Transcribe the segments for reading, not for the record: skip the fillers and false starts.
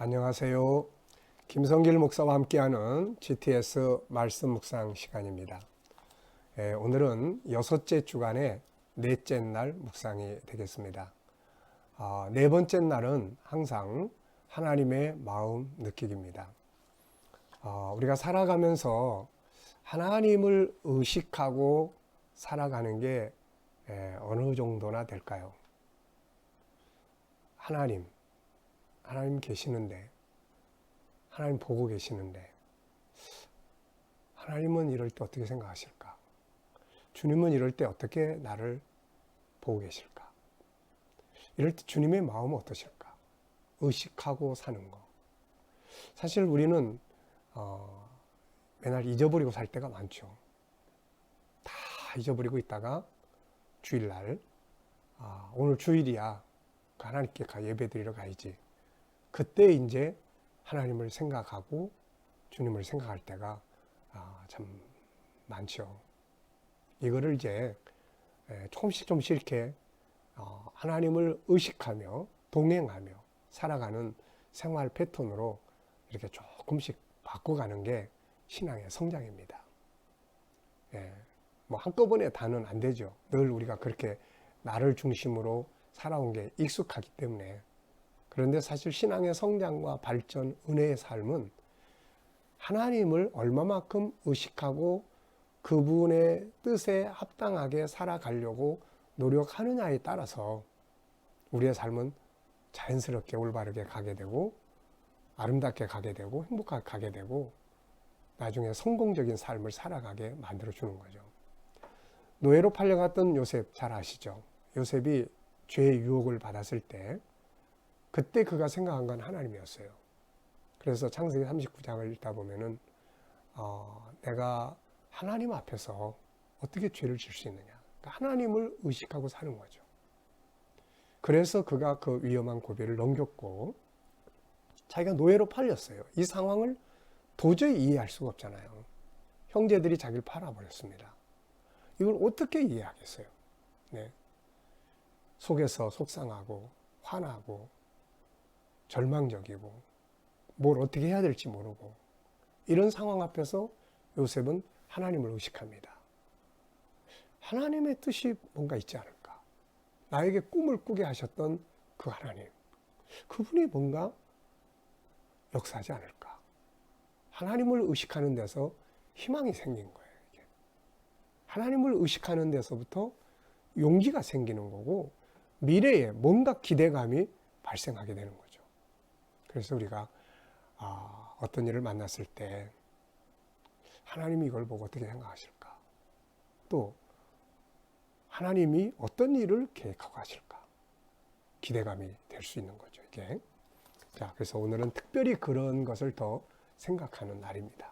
안녕하세요. 김성길 목사와 함께하는 GTS 말씀 묵상 시간입니다. 오늘은 6째 주간의 넷째 날 묵상이 되겠습니다. 네 번째 날은 항상 하나님의 마음 느끼기입니다. 우리가 살아가면서 하나님을 의식하고 살아가는 게 어느 정도나 될까요? 하나님 계시는데, 하나님 보고 계시는데, 하나님은 이럴 때 어떻게 생각하실까? 주님은 이럴 때 어떻게 나를 보고 계실까? 이럴 때 주님의 마음은 어떠실까? 의식하고 사는 거. 사실 우리는 맨날 잊어버리고 살 때가 많죠. 다 잊어버리고 있다가 주일날 오늘 주일이야. 하나님께 예배드리러 가야지. 그때 이제 하나님을 생각하고 주님을 생각할 때가 참 많죠. 이거를 이제 조금씩 이렇게 하나님을 의식하며 동행하며 살아가는 생활 패턴으로 이렇게 조금씩 바꿔가는 게 신앙의 성장입니다. 뭐 한꺼번에 다는 안 되죠. 늘 우리가 그렇게 나를 중심으로 살아온 게 익숙하기 때문에. 그런데 사실 신앙의 성장과 발전, 은혜의 삶은 하나님을 얼마만큼 의식하고 그분의 뜻에 합당하게 살아가려고 노력하느냐에 따라서 우리의 삶은 자연스럽게 올바르게 가게 되고 아름답게 가게 되고 행복하게 가게 되고 나중에 성공적인 삶을 살아가게 만들어주는 거죠. 노예로 팔려갔던 요셉 잘 아시죠? 요셉이 죄의 유혹을 받았을 때 그때 그가 생각한 건 하나님이었어요. 그래서 창세기 39장을 읽다 보면은 내가 하나님 앞에서 어떻게 죄를 질 수 있느냐. 그러니까 하나님을 의식하고 사는 거죠. 그래서 그가 그 위험한 고비를 넘겼고 자기가 노예로 팔렸어요. 이 상황을 도저히 이해할 수가 없잖아요. 형제들이 자기를 팔아버렸습니다. 이걸 어떻게 이해하겠어요? 네. 속에서 속상하고 화나고 절망적이고 뭘 어떻게 해야 될지 모르고 이런 상황 앞에서 요셉은 하나님을 의식합니다. 하나님의 뜻이 뭔가 있지 않을까? 나에게 꿈을 꾸게 하셨던 그 하나님, 그분이 뭔가 역사하지 않을까? 하나님을 의식하는 데서 희망이 생긴 거예요. 이게. 하나님을 의식하는 데서부터 용기가 생기는 거고 미래에 뭔가 기대감이 발생하게 되는 거죠. 그래서 우리가 어떤 일을 만났을 때 하나님이 이걸 보고 어떻게 생각하실까? 또 하나님이 어떤 일을 계획하고 하실까? 기대감이 될 수 있는 거죠. 이게. 자, 그래서 오늘은 특별히 그런 것을 더 생각하는 날입니다.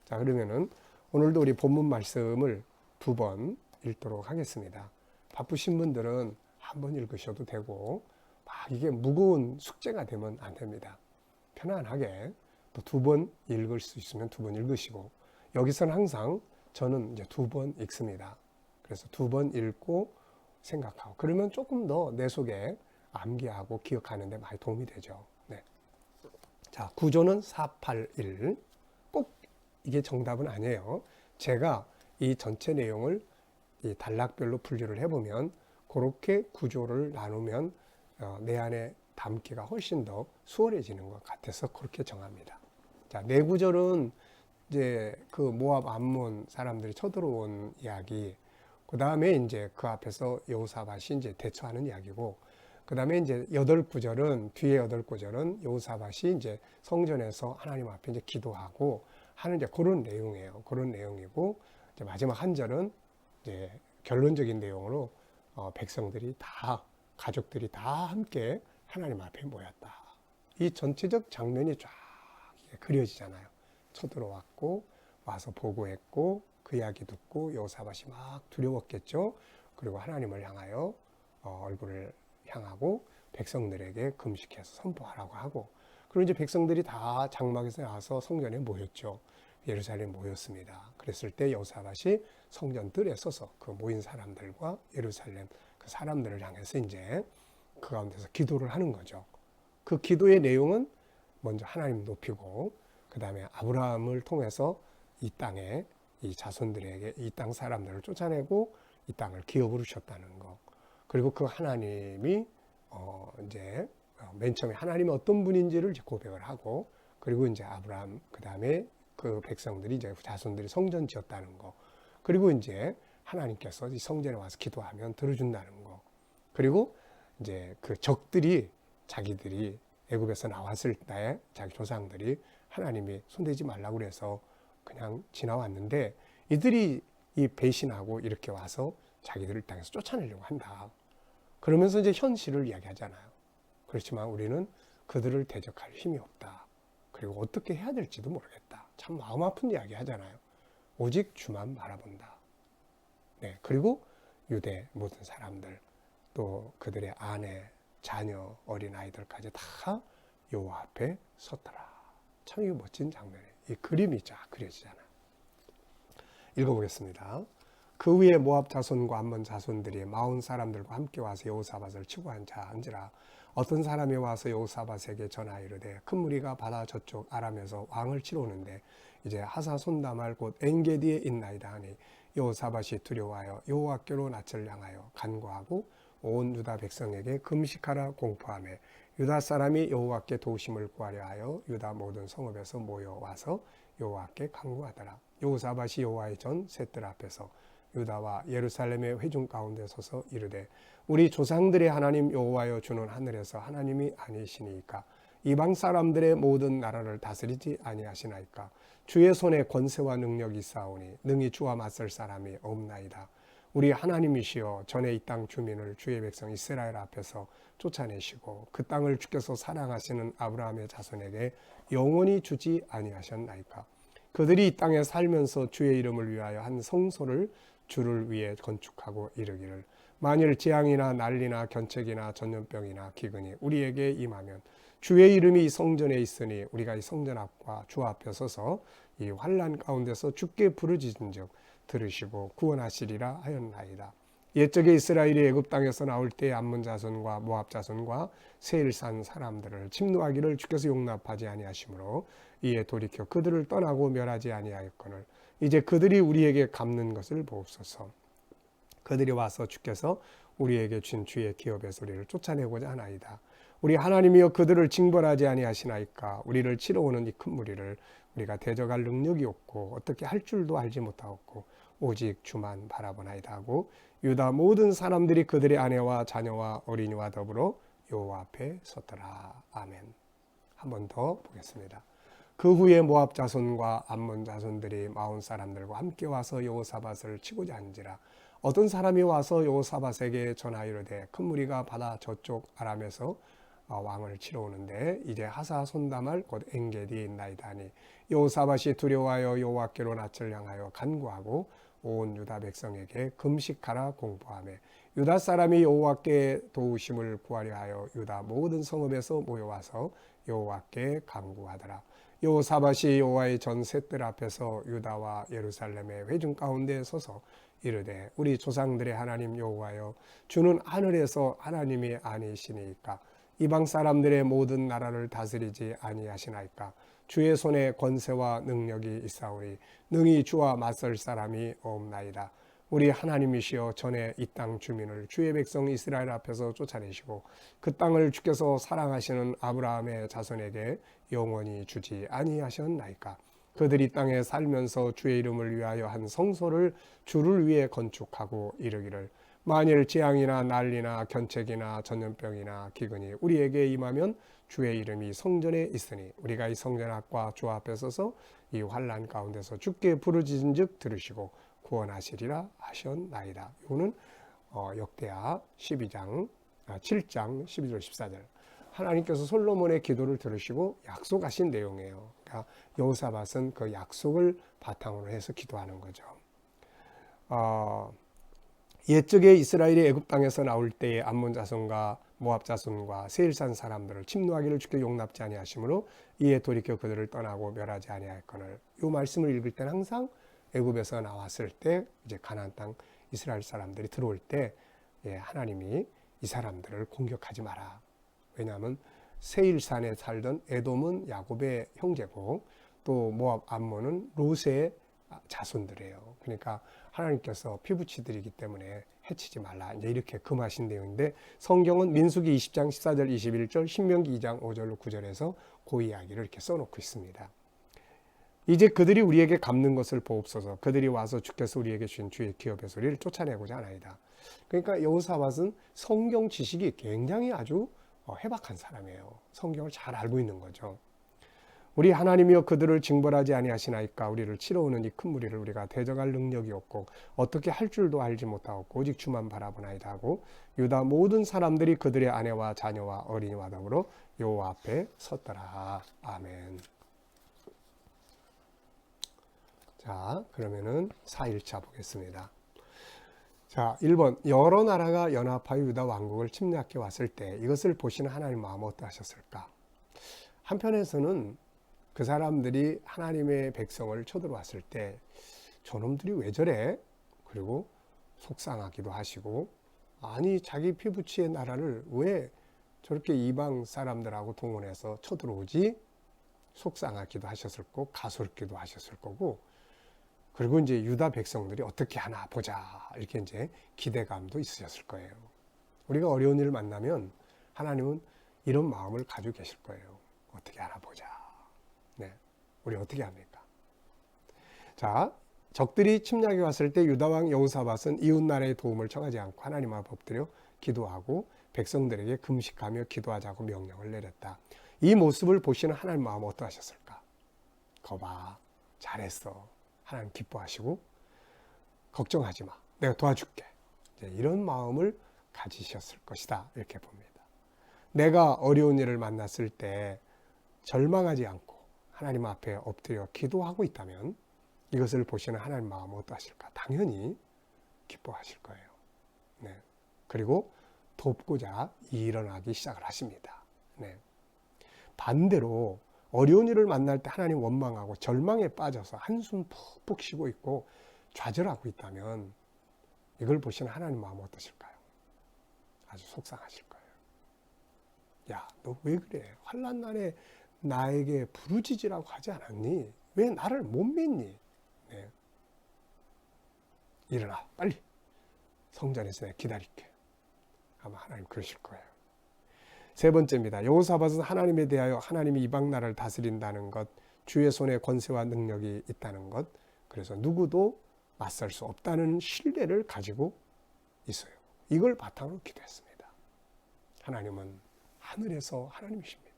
자, 그러면은 오늘도 우리 본문 말씀을 2번 읽도록 하겠습니다. 바쁘신 분들은 한 번 읽으셔도 되고 막 이게 무거운 숙제가 되면 안 됩니다. 편안하게 또 2번 읽을 수 있으면 2번 읽으시고 여기서는 항상 저는 이제 2번 읽습니다. 그래서 2번 읽고 생각하고 그러면 조금 더 내 속에 암기하고 기억하는 데 많이 도움이 되죠. 네. 자, 구조는 481. 꼭 이게 정답은 아니에요. 제가 이 전체 내용을 이 단락별로 분류를 해보면 그렇게 구조를 나누면 내 안에 담기가 훨씬 더 수월해지는 것 같아서 그렇게 정합니다. 자, 네 구절은 이제 그 모압 암몬 사람들이 쳐들어온 이야기, 그 다음에 이제 그 앞에서 여호사밧이 이제 대처하는 이야기고, 그 다음에 이제 8구절은 뒤에 8구절은 여호사밧이 이제 성전에서 하나님 앞에 이제 기도하고 하는 이제 그런 내용이에요. 그런 내용이고, 이제 마지막 한 절은 이제 결론적인 내용으로 백성들이 다 가족들이 다 함께 하나님 앞에 모였다. 이 전체적 장면이 쫙 그려지잖아요. 쳐들어왔고 와서 보고했고 그 이야기 듣고 여호사밧이 막 두려웠겠죠. 그리고 하나님을 향하여 얼굴을 향하고 백성들에게 금식해서 선포하라고 하고 그리고 이제 백성들이 다 장막에서 나와서 성전에 모였죠. 예루살렘에 모였습니다. 그랬을 때 여호사밧이 성전 뜰에 서서 그 모인 사람들과 예루살렘 그 사람들을 향해서 이제 그 가운데서 기도를 하는 거죠. 그 기도의 내용은 먼저 하나님 높이고 그 다음에 아브라함을 통해서 이 땅에 이 자손들에게 이 땅 사람들을 쫓아내고 이 땅을 기업으로 주셨다는 거. 그리고 그 하나님이 이제 맨 처음에 하나님이 어떤 분인지를 이제 고백을 하고 그리고 이제 아브라함 그 다음에 그 백성들이 이제 자손들이 성전 지었다는 거. 그리고 이제 하나님께서 이 성전에 와서 기도하면 들어준다는 거. 그리고 이제 그 적들이 자기들이 애굽에서 나왔을 때 자기 조상들이 하나님이 손대지 말라고 그래서 그냥 지나왔는데 이들이 이 배신하고 이렇게 와서 자기들을 땅에서 쫓아내려고 한다. 그러면서 이제 현실을 이야기하잖아요. 그렇지만 우리는 그들을 대적할 힘이 없다. 그리고 어떻게 해야 될지도 모르겠다. 참 마음 아픈 이야기 하잖아요. 오직 주만 바라본다. 네, 그리고 유대 모든 사람들 또 그들의 아내, 자녀, 어린아이들까지 다 여호와 앞에 섰더라. 참 이거 멋진 장면이에요. 이 그림이 쫙 그려지잖아요. 읽어보겠습니다. 그 위에 모압 자손과 암몬 자손들이 마온 사람들과 함께 와서 여호사밧을 치고 앉으라. 어떤 사람이 와서 여호사밧에게 전하이르되 큰 무리가 바다 저쪽 아람에서 왕을 치러 오는데 이제 하사 손다말 곧 엔게디에 있나이다 하니 여호사밧이 두려워하여 여호와께로 낯을 향하여 간구하고 온 유다 백성에게 금식하라 공포하며 유다 사람이 여호와께 도우심을 구하려 하여 유다 모든 성읍에서 모여와서 여호와께 간구하더라. 여호사밧이 여호와의 전 셋들 앞에서 유다와 예루살렘의 회중 가운데 서서 이르되 우리 조상들의 하나님 여호와여 주는 하늘에서 하나님이 아니시니까 이방 사람들의 모든 나라를 다스리지 아니하시나이까 주의 손에 권세와 능력이 있사오니 능히 주와 맞설 사람이 없나이다. 우리 하나님이시여 전에 이 땅 주민을 주의 백성 이스라엘 앞에서 쫓아내시고 그 땅을 주께서 사랑하시는 아브라함의 자손에게 영원히 주지 아니하셨나이까. 그들이 이 땅에 살면서 주의 이름을 위하여 한 성소를 주를 위해 건축하고 이르기를 만일 재앙이나 난리나 견책이나 전염병이나 기근이 우리에게 임하면 주의 이름이 이 성전에 있으니 우리가 이 성전 앞과 주 앞에 서서 이 환난 가운데서 주께 부르짖은즉 들으시고 구원하시리라 하였나이다. 옛적에 이스라엘이 애굽 땅에서 나올 때 암몬 자손과 모압 자손과 세일산 사람들을 침노하기를 주께서 용납하지 아니하시므로 이에 돌이켜 그들을 떠나고 멸하지 아니하였거늘 이제 그들이 우리에게 갚는 것을 보옵소서. 그들이 와서 주께서 우리에게 준 주의 기업의 소리를 쫓아내고자 하나이다. 우리 하나님이여 그들을 징벌하지 아니하시나이까. 우리를 치러 오는 이 큰 무리를 우리가 대적할 능력이 없고 어떻게 할 줄도 알지 못하였고 오직 주만 바라보나이다 하고 유다 모든 사람들이 그들의 아내와 자녀와 어린이와 더불어 여호와 앞에 섰더라. 아멘. 한 번 더 보겠습니다. 그 후에 모압 자손과 암몬 자손들이 마온 사람들과 함께 와서 여호사밧을 치고자 한지라. 어떤 사람이 와서 여호사밧에게 전하이르되 큰 무리가 바다 저쪽 아람에서 왕을 치러 오는데 이제 하사 손다말 곧 엔게디에 있나이다 하니 여호사밧이 두려워하여 여호와께로 낯을 향하여 간구하고 온 유다 백성에게 금식하라 공포하며 유다 사람이 여호와께 도우심을 구하려 하여 유다 모든 성읍에서 모여와서 여호와께 간구하더라. 여호사밧이 여호와의 전 셋들 앞에서 유다와 예루살렘의 회중 가운데 서서 이르되 우리 조상들의 하나님 여호와여 주는 하늘에서 하나님이 아니시니까 이방 사람들의 모든 나라를 다스리지 아니하시나이까. 주의 손에 권세와 능력이 있사오니 능히 주와 맞설 사람이 없나이다. 우리 하나님이시여 전에 이 땅 주민을 주의 백성 이스라엘 앞에서 쫓아내시고 그 땅을 주께서 사랑하시는 아브라함의 자손에게 영원히 주지 아니하셨나이까. 그들이 땅에 살면서 주의 이름을 위하여 한 성소를 주를 위해 건축하고 이르기를 만일 재앙이나 난리나 견책이나 전염병이나 기근이 우리에게 임하면 주의 이름이 성전에 있으니 우리가 이 성전 앞과 주 앞에 서서 이 환난 가운데서 주께 부르짖은즉 들으시고 구원하시리라 하셨나이다. 이거는 역대하 7장 12절 14절 하나님께서 솔로몬의 기도를 들으시고 약속하신 내용이에요. 그러니까 여호사밧은 그 약속을 바탕으로 해서 기도하는 거죠. 옛적에 이스라엘이 애굽 땅에서 나올 때에 암몬 자손과 모압 자손과 세일산 사람들을 침노하기를 주께 용납지 아니하시므로 이에 돌이켜 그들을 떠나고 멸하지 아니하였거늘. 이 말씀을 읽을 때는 항상 애굽에서 나왔을 때 이제 가나안 땅 이스라엘 사람들이 들어올 때 하나님이 이 사람들을 공격하지 마라. 왜냐하면 세일산에 살던 에돔은 야곱의 형제고, 또 모압 암몬은 롯의 자손들이에요. 그러니까 하나님께서 피부치들이기 때문에 해치지 말라, 이제 이렇게 금하신 내용인데, 성경은 민수기 20장 14절 21절, 신명기 2장 5절로 9절에서 그 이야기를 이렇게 써놓고 있습니다. 이제 그들이 우리에게 갚는 것을 보옵소서. 그들이 와서 주께서 우리에게 주신 주의 기업의 소리를 쫓아내고자 하나이다. 그러니까 여호사밧은 성경 지식이 굉장히 아주 해박한 사람이에요. 성경을 잘 알고 있는 거죠. 우리 하나님이여 그들을 징벌하지 아니하시나이까. 우리를 치러오는 이 큰 무리를 우리가 대적할 능력이 없고 어떻게 할 줄도 알지 못하옵고 오직 주만 바라보나이다 하고, 유다 모든 사람들이 그들의 아내와 자녀와 어린이와 더불어 여호와 앞에 섰더라. 아멘. 자, 그러면은 4일차 보겠습니다. 자, 1번. 여러 나라가 연합하여 유다 왕국을 침략해 왔을 때 이것을 보시는 하나님 마음 어떠하셨을까? 한편에서는 그 사람들이 하나님의 백성을 쳐들어왔을 때 저놈들이 왜 저래? 그리고 속상하기도 하시고, 아니 자기 피부치의 나라를 왜 저렇게 이방 사람들하고 동원해서 쳐들어오지? 속상하기도 하셨을 거고 가소롭기도 하셨을 거고, 그리고 이제 유다 백성들이 어떻게 하나 보자, 이렇게 이제 기대감도 있으셨을 거예요. 우리가 어려운 일을 만나면 하나님은 이런 마음을 가지고 계실 거예요. 어떻게 하나 보자. 네, 우리 어떻게 합니까? 자, 적들이 침략해 왔을 때 유다 왕 여호사밧은 이웃 나라의 도움을 청하지 않고 하나님 앞에 엎드려 기도하고 백성들에게 금식하며 기도하자고 명령을 내렸다. 이 모습을 보시는 하나님 마음 어떠하셨을까? 거봐, 잘했어. 하나님 기뻐하시고, 걱정하지 마, 내가 도와줄게, 이런 마음을 가지셨을 것이다, 이렇게 봅니다. 내가 어려운 일을 만났을 때 절망하지 않고 하나님 앞에 엎드려 기도하고 있다면 이것을 보시는 하나님 마음은 어떠하실까? 당연히 기뻐하실 거예요. 네. 그리고 돕고자 일어나기 시작을 하십니다. 네. 반대로 어려운 일을 만날 때 하나님 원망하고 절망에 빠져서 한숨 푹푹 쉬고 있고 좌절하고 있다면 이걸 보시는 하나님 마음은 어떠실까요? 아주 속상하실 거예요. 야, 너 왜 그래? 환난 날에 나에게 부르짖으라고 하지 않았니? 왜 나를 못 믿니? 네. 일어나, 빨리. 성전에서 내가 기다릴게. 아마 하나님 그러실 거예요. 세 번째입니다. 여호사밧은 하나님에 대하여 하나님이 이방 나라를 다스린다는 것, 주의 손에 권세와 능력이 있다는 것, 그래서 누구도 맞설 수 없다는 신뢰를 가지고 있어요. 이걸 바탕으로 기도했습니다. 하나님은 하늘에서 하나님이십니다.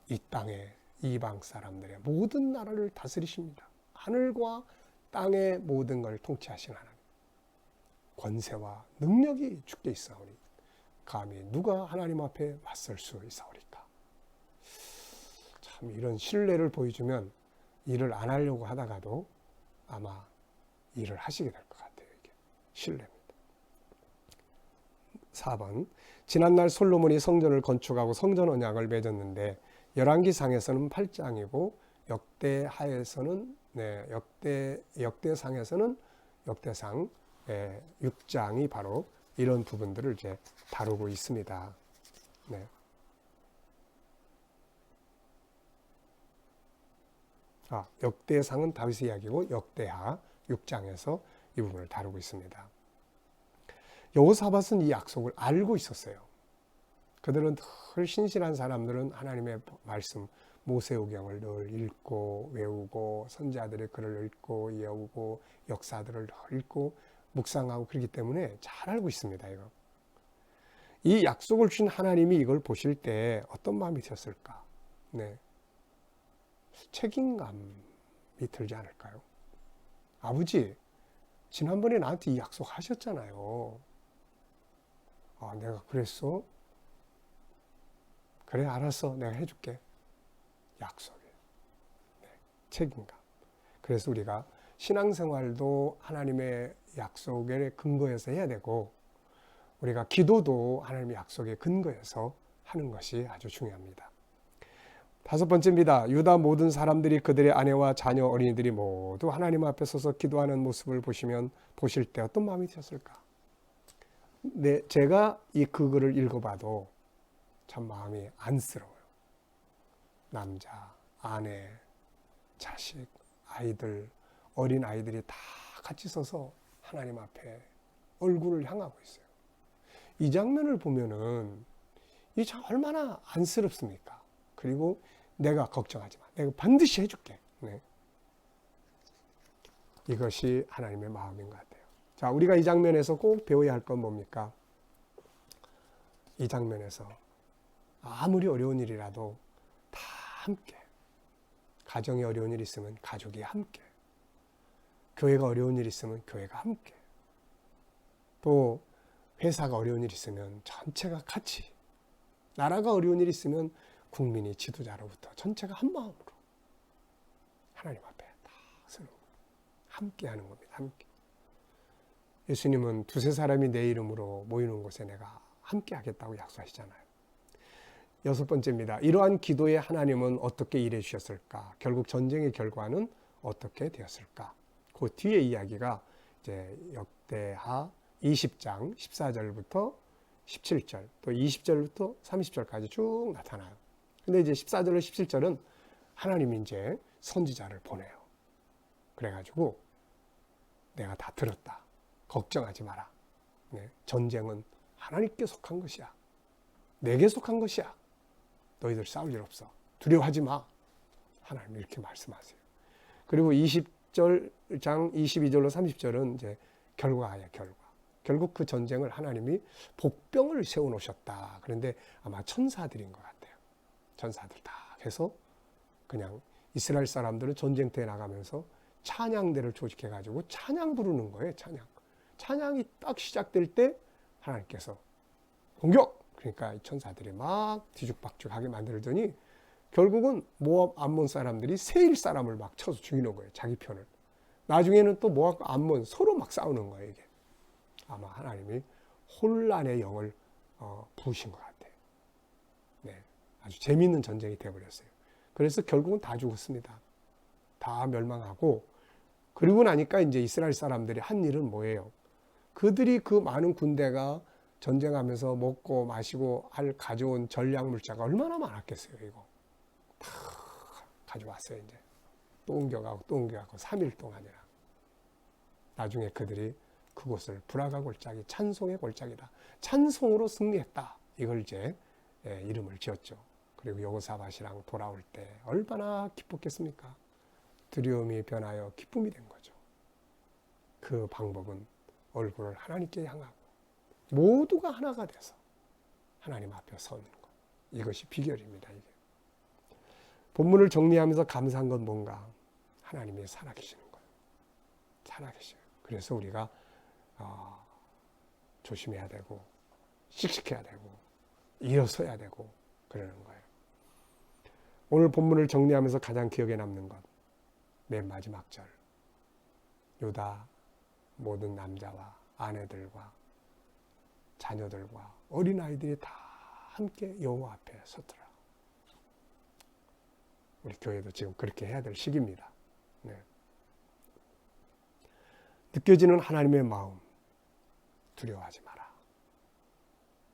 이 땅의 이방 사람들의 모든 나라를 다스리십니다. 하늘과 땅의 모든 걸 통치하신 하나님. 권세와 능력이 주께 있사오니 감히 누가 하나님 앞에 맞설 수 있사오리까. 참 이런 신뢰를 보여주면 일을 안 하려고 하다가도 아마 일을 하시게 될 것 같아요. 이게 신뢰입니다. 4번. 지난날 솔로몬이 성전을 건축하고 성전 언약을 맺었는데 열왕기상에서는 8장이고 역대하에서는 역대상에서는 역대상 6장이 바로 이런 부분들을 이제 다루고 있습니다. 네. 역대상은 다윗의 이야기고 역대하 6장에서 이 부분을 다루고 있습니다. 여호사밧은 이 약속을 알고 있었어요. 그들은 늘 신실한 사람들은 하나님의 말씀, 모세오경을 늘 읽고 외우고 선지자들의 글을 읽고 외우고 역사들을 늘 읽고 묵상하고 그렇기 때문에 잘 알고 있습니다. 이거. 이 약속을 주신 하나님이 이걸 보실 때 어떤 마음이 드셨을까? 네. 책임감이 들지 않을까요? 아버지, 지난번에 나한테 이 약속 하셨잖아요. 내가 그랬어? 그래, 알았어. 내가 해줄게. 약속이에요. 네. 책임감. 그래서 우리가 신앙생활도 하나님의 약속에 근거해서 해야 되고, 우리가 기도도 하나님의 약속에 근거해서 하는 것이 아주 중요합니다. 5번째입니다. 유다 모든 사람들이 그들의 아내와 자녀 어린이들이 모두 하나님 앞에 서서 기도하는 모습을 보실 때 어떤 마음이 드셨을까? 네, 제가 이 글을 읽어봐도 참 마음이 안쓰러워요. 남자, 아내, 자식, 아이들, 어린 아이들이 다 같이 서서 하나님 앞에 얼굴을 향하고 있어요. 이 장면을 보면은 이 참 얼마나 안쓰럽습니까? 그리고 내가 걱정하지 마. 내가 반드시 해줄게. 네. 이것이 하나님의 마음인 것 같아요. 자, 우리가 이 장면에서 꼭 배워야 할 건 뭡니까? 이 장면에서 아무리 어려운 일이라도 다 함께. 가정에 어려운 일이 있으면 가족이 함께. 교회가 어려운 일이 있으면 교회가 함께. 또 회사가 어려운 일이 있으면 전체가 같이. 나라가 어려운 일이 있으면 국민이 지도자로부터 전체가 한 마음으로 하나님 앞에 다 서는 함께 하는 겁니다. 함께. 예수님은 두세 사람이 내 이름으로 모이는 곳에 내가 함께 하겠다고 약속하시잖아요. 6번째입니다. 이러한 기도에 하나님은 어떻게 일해 주셨을까? 결국 전쟁의 결과는 어떻게 되었을까? 그 뒤에 이야기가 이제 역대하 20장 14절부터 17절, 또 20절부터 30절까지 쭉 나타나요. 근데 이제 14절로 17절은 하나님이 이제 선지자를 보내요. 그래가지고 내가 다 들었다. 걱정하지 마라. 네, 전쟁은 하나님께 속한 것이야. 내게 속한 것이야. 너희들 싸울 일 없어. 두려워하지 마. 하나님 이렇게 말씀하세요. 그리고 20장 22절로 30절은 이제 결과예요, 결과. 결국 그 전쟁을 하나님이 복병을 세워놓으셨다. 그런데 아마 천사들인 것 같아요. 천사들 다 해서 그냥 이스라엘 사람들은 전쟁터에 나가면서 찬양대를 조직해가지고 찬양 부르는 거예요. 찬양. 찬양이 딱 시작될 때 하나님께서 공격! 그러니까 천사들이 막 뒤죽박죽하게 만들더니 결국은 모압 암몬 사람들이 세일 사람을 막 쳐서 죽이는 거예요. 자기 편을. 나중에는 또 모압과 암몬 서로 막 싸우는 거예요. 이게. 아마 하나님이 혼란의 영을 부으신 것 같아요. 네, 아주 재미있는 전쟁이 되어버렸어요. 그래서 결국은 다 죽었습니다. 다 멸망하고 그리고 나니까 이제 이스라엘 사람들이 한 일은 뭐예요? 그들이 그 많은 군대가 전쟁하면서 먹고 마시고 가져온 전략 물자가 얼마나 많았겠어요. 이거 다 가져왔어요. 이제 또 옮겨가고 또 옮겨가고 3일 동안이나. 나중에 그들이 그곳을 불화가 골짜기, 찬송의 골짜기다. 찬송으로 승리했다. 이걸 이제 이름을 지었죠. 그리고 여호사밧이랑 돌아올 때 얼마나 기뻤겠습니까? 두려움이 변하여 기쁨이 된 거죠. 그 방법은 얼굴을 하나님께 향하고 모두가 하나가 돼서 하나님 앞에 서는 것. 이것이 비결입니다. 이게. 본문을 정리하면서 감사한 건 뭔가? 하나님이 살아계시는 거예요. 살아계셔요. 그래서 우리가 조심해야 되고 씩씩해야 되고 일어서야 되고 그러는 거예요. 오늘 본문을 정리하면서 가장 기억에 남는 것, 맨 마지막 절. 유다 모든 남자와 아내들과 자녀들과 어린아이들이 다 함께 여호와 앞에 섰더라. 우리 교회도 지금 그렇게 해야 될 시기입니다. 네. 느껴지는 하나님의 마음, 두려워하지 마라.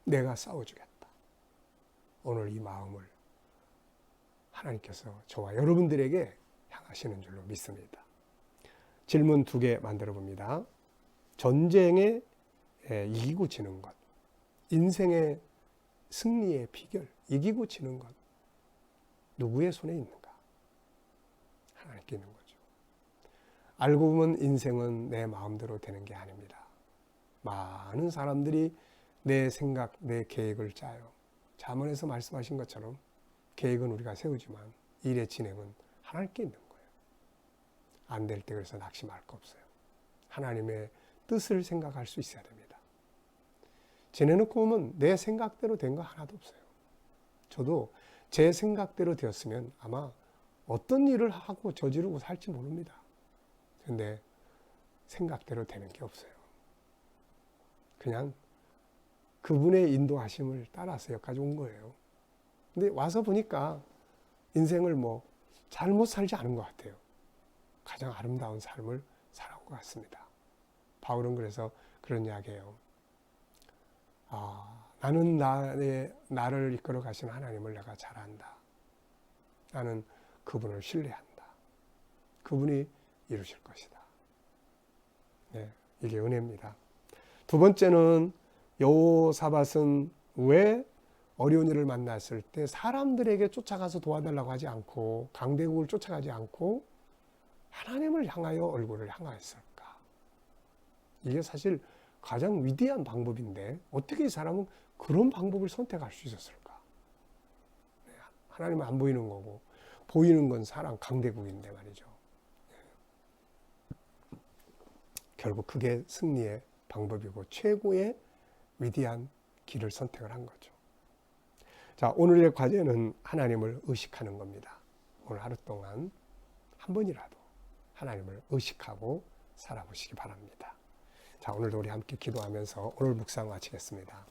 내가 싸워주겠다. 오늘 이 마음을 하나님께서 저와 여러분들에게 향하시는 줄로 믿습니다. 질문 2개 만들어 봅니다. 전쟁에 이기고 지는 것, 인생의 승리의 비결, 이기고 지는 것, 누구의 손에 있는가? 하나님께 있는 거죠. 알고 보면 인생은 내 마음대로 되는 게 아닙니다. 많은 사람들이 내 생각, 내 계획을 짜요. 잠언에서 말씀하신 것처럼 계획은 우리가 세우지만 일의 진행은 하나님께 있는 거예요. 안 될 때 그래서 낙심할 거 없어요. 하나님의 뜻을 생각할 수 있어야 됩니다. 지내놓고 보면 내 생각대로 된 거 하나도 없어요. 저도 제 생각대로 되었으면 아마 어떤 일을 하고 저지르고 살지 모릅니다. 근데 생각대로 되는 게 없어요. 그냥 그분의 인도하심을 따라서 여기까지 온 거예요. 근데 와서 보니까 인생을 뭐 잘못 살지 않은 것 같아요. 가장 아름다운 삶을 살아온 것 같습니다. 바울은 그래서 그런 이야기예요. 나는 나를 이끌어 가시는 하나님을 내가 잘 안다. 나는 그분을 신뢰한다. 그분이 이루실 것이다. 네, 이게 은혜입니다. 두 번째는 여호사밧은 왜 어려운 일을 만났을 때 사람들에게 쫓아가서 도와달라고 하지 않고 강대국을 쫓아가지 않고 하나님을 향하여 얼굴을 향하였을까? 이게 사실 가장 위대한 방법인데 어떻게 이 사람은 그런 방법을 선택할 수 있었을까? 하나님은 안 보이는 거고 보이는 건 사람 강대국인데 말이죠. 결국 그게 승리의 방법이고 최고의 위대한 길을 선택을 한 거죠. 자, 오늘의 과제는 하나님을 의식하는 겁니다. 오늘 하루 동안 한 번이라도 하나님을 의식하고 살아보시기 바랍니다. 자, 오늘도 우리 함께 기도하면서 오늘 묵상 마치겠습니다.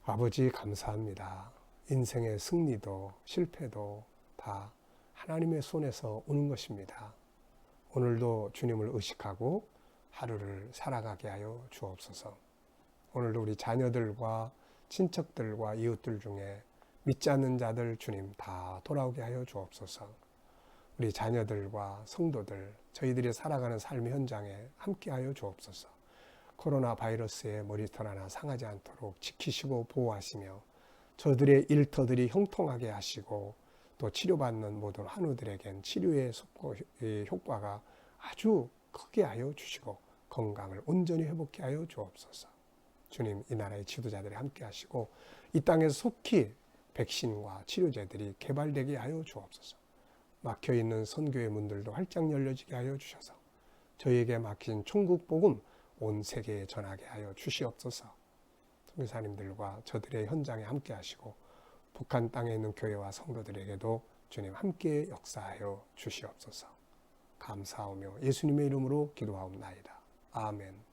아버지 감사합니다. 인생의 승리도 실패도 다 하나님의 손에서 오는 것입니다. 오늘도 주님을 의식하고 하루를 살아가게 하여 주옵소서. 오늘도 우리 자녀들과 친척들과 이웃들 중에 믿지 않는 자들 주님 다 돌아오게 하여 주옵소서. 우리 자녀들과 성도들 저희들이 살아가는 삶의 현장에 함께하여 주옵소서. 코로나 바이러스의 머리털 하나 상하지 않도록 지키시고 보호하시며 저들의 일터들이 형통하게 하시고 또 치료받는 모든 환우들에겐 치료의 효과가 아주 크게 하여 주시고 건강을 온전히 회복케 하여 주옵소서. 주님, 이 나라의 지도자들이 함께 하시고 이 땅에서 속히 백신과 치료제들이 개발되게 하여 주옵소서. 막혀있는 선교의 문들도 활짝 열려지게 하여 주셔서 저희에게 막힌 천국 복음 온 세계에 전하게 하여 주시옵소서. 선교사님들과 저들의 현장에 함께 하시고 북한 땅에 있는 교회와 성도들에게도 주님 함께 역사하여 주시옵소서. 감사하며 예수님의 이름으로 기도하옵나이다. 아멘.